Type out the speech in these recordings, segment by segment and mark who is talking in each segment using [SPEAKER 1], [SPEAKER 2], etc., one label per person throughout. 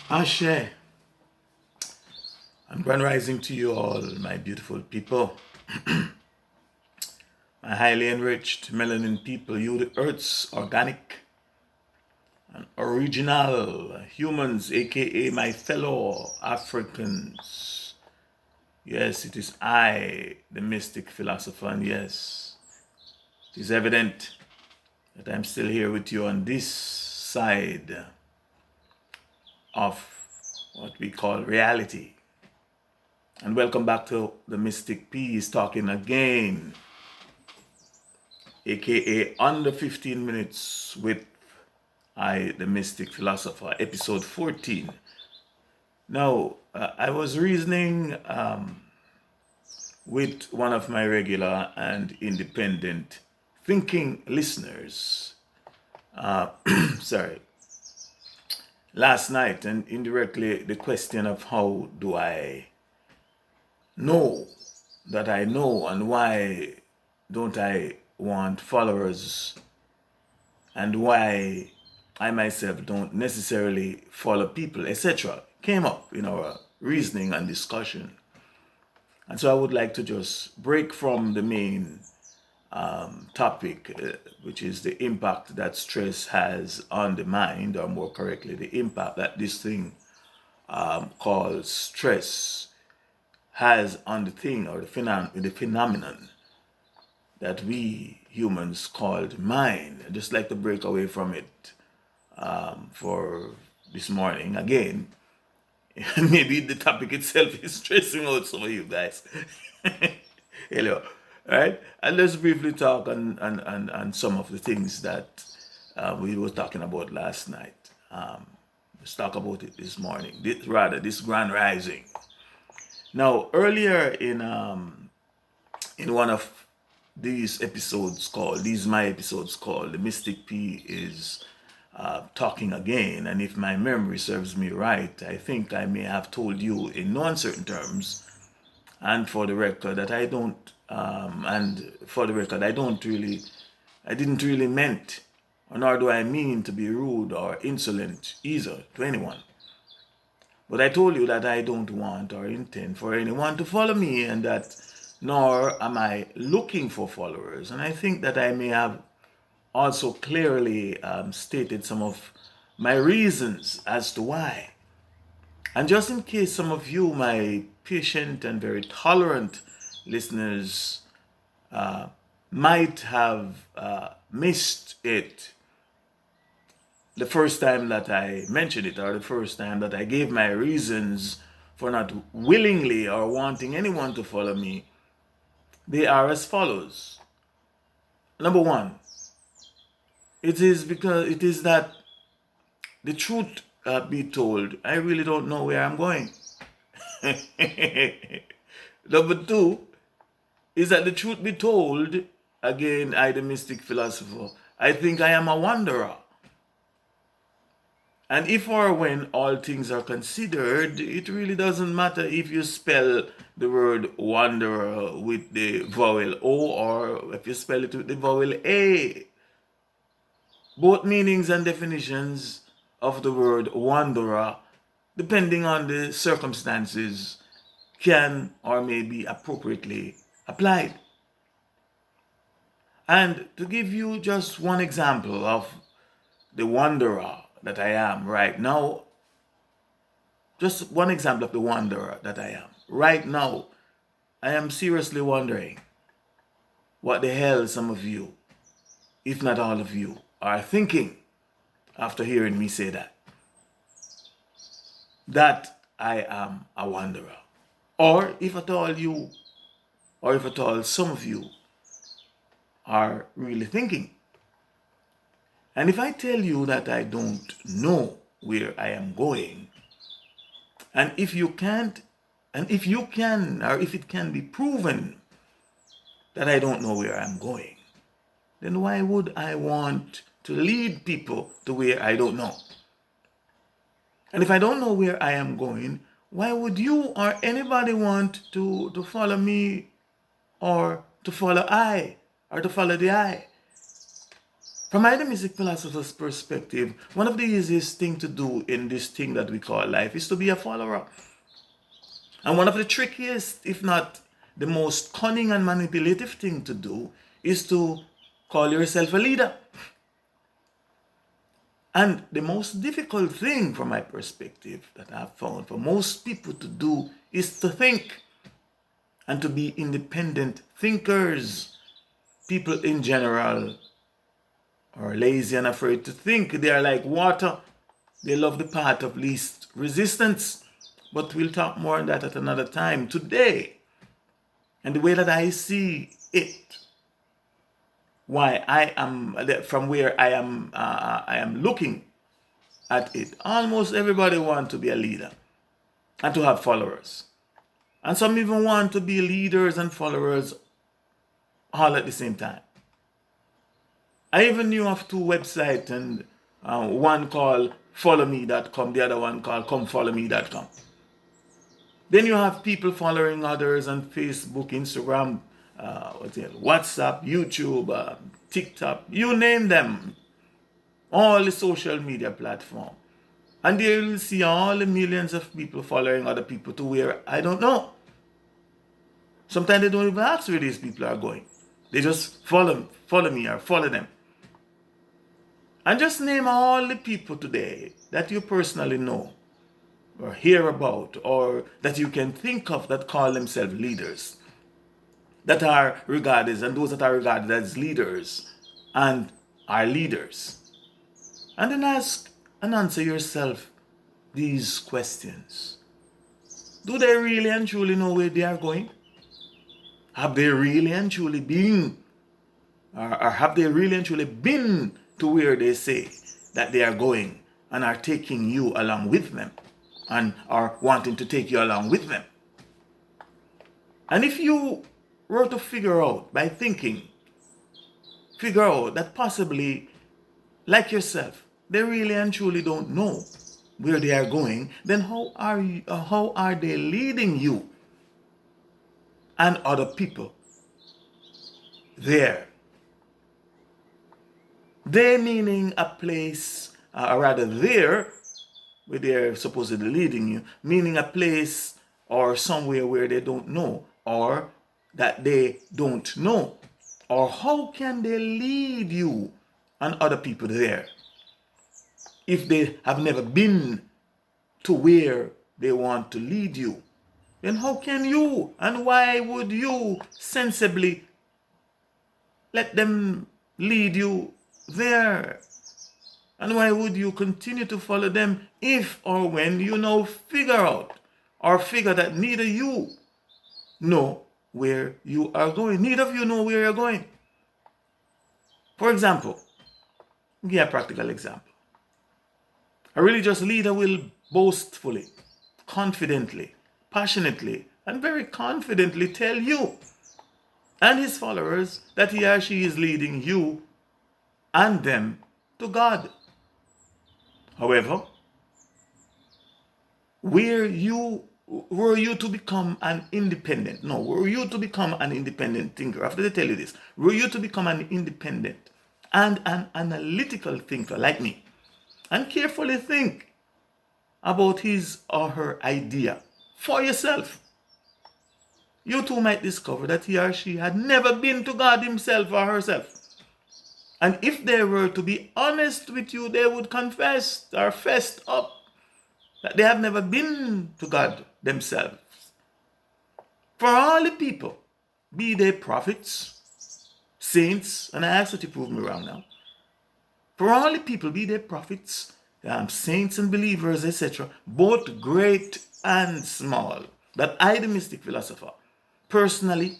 [SPEAKER 1] Ashe, and grand rising to you all, my beautiful people, my highly enriched melanin people, you the Earth's organic and original humans, aka my fellow Africans. Yes, it is I, the Mystic Philosopher, and yes, it is evident that I'm still here with you on this side of what we call reality. And welcome back to the Mystic Peace talking again, aka under 15 minutes with I, the Mystic Philosopher, episode 14. Now, I was reasoning with one of my regular and independent thinking listeners, last night, and indirectly the question of how do I know that I know, and why don't I want followers, and why I myself don't necessarily follow people, etc., came up in our reasoning and discussion. And so I would like to just break from the main topic, which is the impact that stress has on the mind, or more correctly, the impact that this thing called stress has on the thing, or the phenomenon that we humans called mind. I'd just like to break away from it for this morning again. Maybe the topic itself is stressing out some of you guys. Hello. Right? And let's briefly talk on some of the things that we were talking about last night. Let's talk about it this morning, this grand rising. Now, earlier in one of these my episodes called The Mystic P is talking again, and if my memory serves me right, I think I may have told you in no uncertain terms, and for the record, that I didn't really meant, or nor do I mean to be rude or insolent either to anyone. But I told you that I don't want or intend for anyone to follow me, and that nor am I looking for followers. And I think that I may have also clearly stated some of my reasons as to why. And just in case some of you, my patient and very tolerant listeners, might have missed it the first time that I mentioned it, or the first time that I gave my reasons for not willingly or wanting anyone to follow me, they are as follows. Number one, it is that the truth be told, I really don't know where I'm going. Number two is that the truth be told, again, I, the Mystic Philosopher, I think I am a wanderer. And if or when all things are considered, it really doesn't matter if you spell the word wanderer with the vowel O, or if you spell it with the vowel A. Both meanings and definitions of the word wanderer, depending on the circumstances, can or may be appropriately applied. And to give you just one example of the wanderer that I am right now, just one example of the wanderer that I am right now, I am seriously wondering what the hell some of you, if not all of you, are thinking after hearing me say that I am a wanderer. Or if at all you, or if at all some of you are really thinking. And if I tell you that I don't know where I am going, and if you can't, and if you can, or if it can be proven that I don't know where I'm going, then why would I want to lead people to where I don't know? And if I don't know where I am going, why would you or anybody want to follow me or to follow I or to follow the I? From my the Mystic Philosopher's perspective, one of the easiest things to do in this thing that we call life is to be a follower. And one of the trickiest, if not the most cunning and manipulative thing to do is to call yourself a leader. And the most difficult thing from my perspective that I've found for most people to do is to think and to be independent thinkers. People in general are lazy and afraid to think. They are like water. They love the path of least resistance. But we'll talk more on that at another time. Today, and the way that I see it, why I am, from where I am looking at it, almost everybody wants to be a leader and to have followers. And some even want to be leaders and followers all at the same time. I even knew of two websites, and one called followme.com, the other one called comefollowme.com. Then you have people following others on Facebook, Instagram, WhatsApp, YouTube, TikTok, you name them. All the social media platform. And there you'll see all the millions of people following other people to where I don't know. Sometimes they don't even ask where these people are going. They just follow me or follow them. And just name all the people today that you personally know or hear about or that you can think of that call themselves leaders, that are regarded, and those that are regarded as leaders and are leaders. And then ask and answer yourself these questions. Do they really and truly know where they are going? Have they really and truly been, or have they really and truly been to where they say that they are going and are taking you along with them and are wanting to take you along with them? And if you were to figure out by thinking, figure out that possibly, like yourself, they really and truly don't know where they are going, then how are they leading you and other people there? They meaning a place, or rather there, where they're supposedly leading you, meaning a place or somewhere where they don't know, or that they don't know. Or how can they lead you and other people there if they have never been to where they want to lead you? Then how can you, and why would you sensibly let them lead you there? And why would you continue to follow them if or when you now figure out or figure that neither you know where you are going? Neither of you know where you're going. For example, give you a practical example. A religious leader will boastfully, confidently, passionately, and very confidently tell you and his followers that he or she is leading you and them to God. However, were you to become an independent thinker, after they tell you this, were you to become an independent and an analytical thinker like me, and carefully think about his or her idea for yourself, you too might discover that he or she had never been to God himself or herself. And if they were to be honest with you, they would confess or fess up that they have never been to God themselves. For all the people, be they prophets, saints, and I ask that you prove me wrong now. For all the people, be they prophets, saints and believers, etc., both great and small, that I, the Mystic Philosopher, personally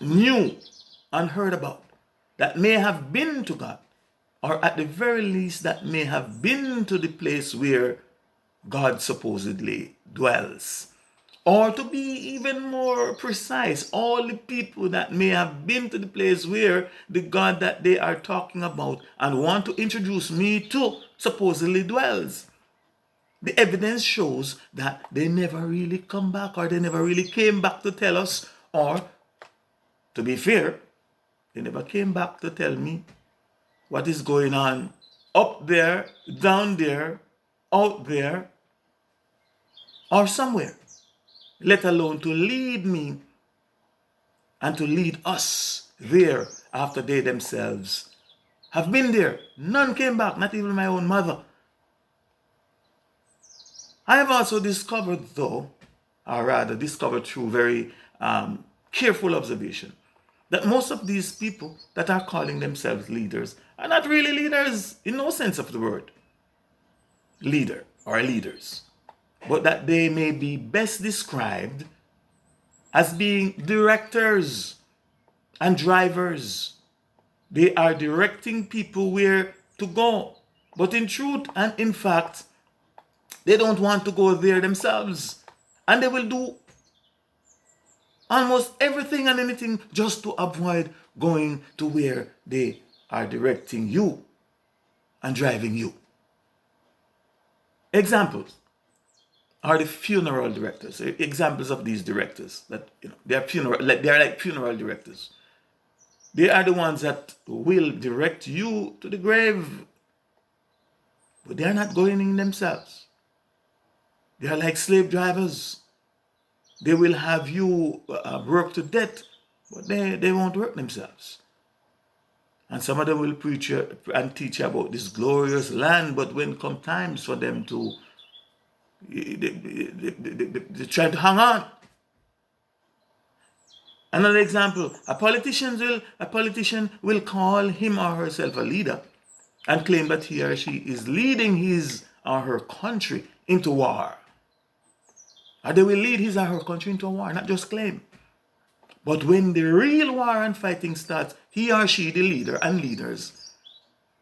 [SPEAKER 1] knew and heard about, that may have been to God, or at the very least that may have been to the place where God supposedly dwells. Or to be even more precise, all the people that may have been to the place where the God that they are talking about and want to introduce me to supposedly dwells. The evidence shows that they never really come back, or they never really came back to tell us, or to be fair, they never came back to tell me what is going on up there, down there, out there, or somewhere, let alone to lead me and to lead us there after they themselves have been there. None came back, not even my own mother. I have also discovered, though, or rather discovered through very careful observation, that most of these people that are calling themselves leaders are not really leaders in no sense of the word, leader or leaders, but that they may be best described as being directors and drivers. They are directing people where to go. But in truth and in fact, they don't want to go there themselves. And they will do almost everything and anything just to avoid going to where they are directing you and driving you. Examples are the funeral directors. Examples of these directors that they are like funeral directors. They are the ones that will direct you to the grave, but they are not going in themselves. They are like slave drivers. They will have you work to death, but they won't work themselves. And some of them will preach and teach about this glorious land, but when come times for them to, they try to hang on. Another example, a politician will call him or herself a leader and claim that he or she is leading his or her country into war. Or they will lead his or her country into a war, not just claim. But when the real war and fighting starts, he or she, the leader and leaders,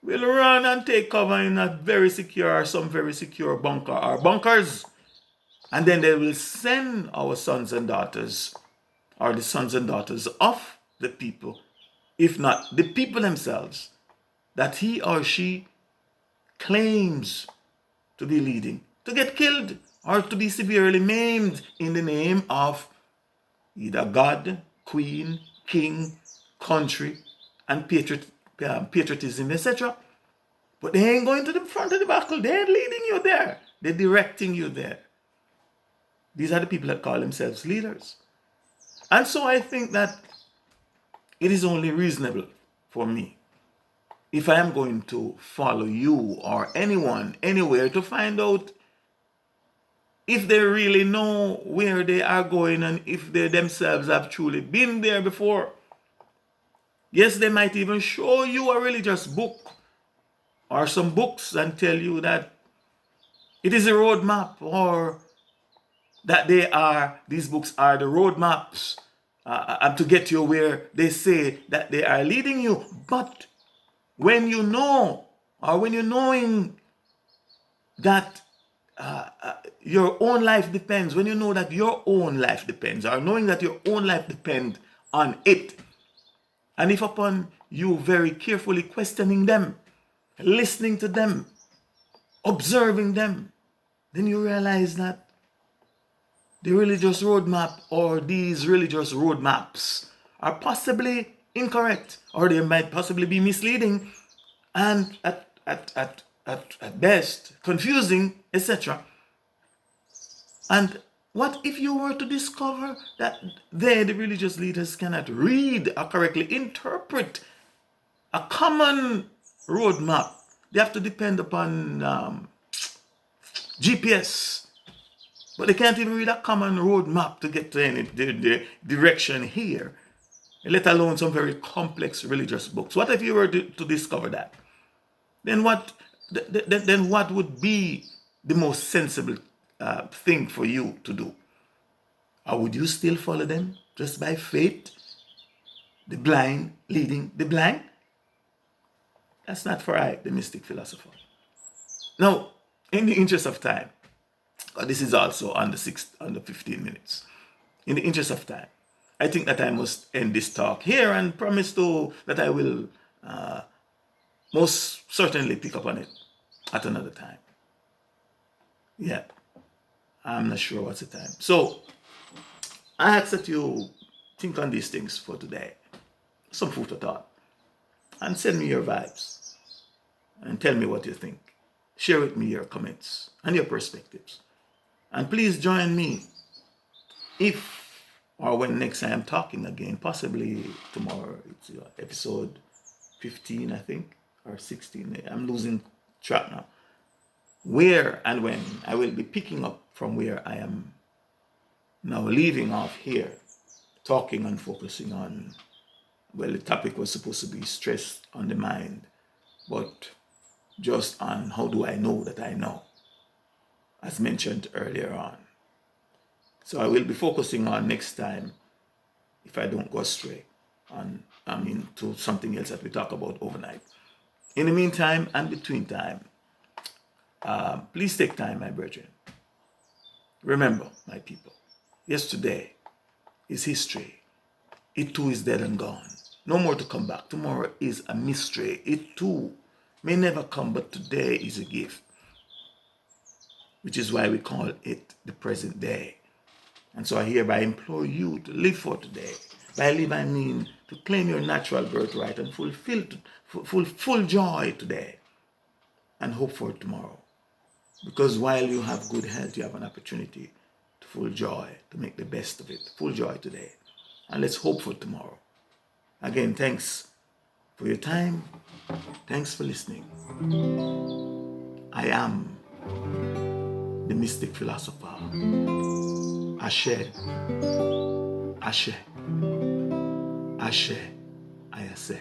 [SPEAKER 1] will run and take cover in a very secure or some very secure bunker or bunkers. And then they will send our sons and daughters, or the sons and daughters of the people, if not the people themselves, that he or she claims to be leading, to get killed or to be severely maimed in the name of either God, Queen, King, country, and patriotism, etc. But they ain't going to the front of the battle. They ain't leading you there. They're directing you there. These are the people that call themselves leaders. And so I think that it is only reasonable for me, if I am going to follow you or anyone anywhere, to find out if they really know where they are going and if they themselves have truly been there before. Yes, they might even show you a religious book or some books and tell you that it is a roadmap, or that these books are the roadmaps to get you where they say that they are leading you. But when you know, or when you're knowing that your own life depends, when you know that your own life depends, or knowing that your own life depends on it, and if upon you very carefully questioning them, listening to them, observing them, then you realize that the religious roadmap or these religious roadmaps are possibly incorrect, or they might possibly be misleading and at best confusing, etc. And what if you were to discover that they, the religious leaders, cannot read or correctly interpret a common roadmap? They have to depend upon GPS. But they can't even read a common roadmap to get to any direction here, let alone some very complex religious books. What if you were to discover that? Then what would be the most sensible thing for you to do? Or would you still follow them just by faith? The blind leading the blind? That's not for I, the mystic philosopher. Now, in the interest of time, this is also under 15 minutes. In the interest of time, I think that I must end this talk here and promise that I will most certainly pick up on it at another time. Yeah, I'm not sure what's the time. So I ask that you think on these things for today. Some food for thought. And send me your vibes. And tell me what you think. Share with me your comments and your perspectives. And please join me if or when next I am talking again, possibly tomorrow. It's episode 15, I think, or 16. I'm losing track now. Where and when I will be picking up from where I am now leaving off here, talking and focusing on, well, the topic was supposed to be stress on the mind, but just on how do I know that I know, as mentioned earlier on. So I will be focusing on next time, if I don't go astray, to something else that we talk about overnight. In the meantime and between time, please take time, my brethren. Remember, my people, yesterday is history. It too is dead and gone. No more to come back. Tomorrow is a mystery. It too may never come, but today is a gift, which is why we call it the present day. And so I hereby implore you to live for today. By live, I mean to claim your natural birthright and fulfill full joy today and hope for tomorrow. Because while you have good health, you have an opportunity to full joy, to make the best of it. Full joy today. And let's hope for tomorrow. Again, thanks for your time. Thanks for listening. I am the Mystic Philosopher. Ashe. Ashe. Ashe. Ayase.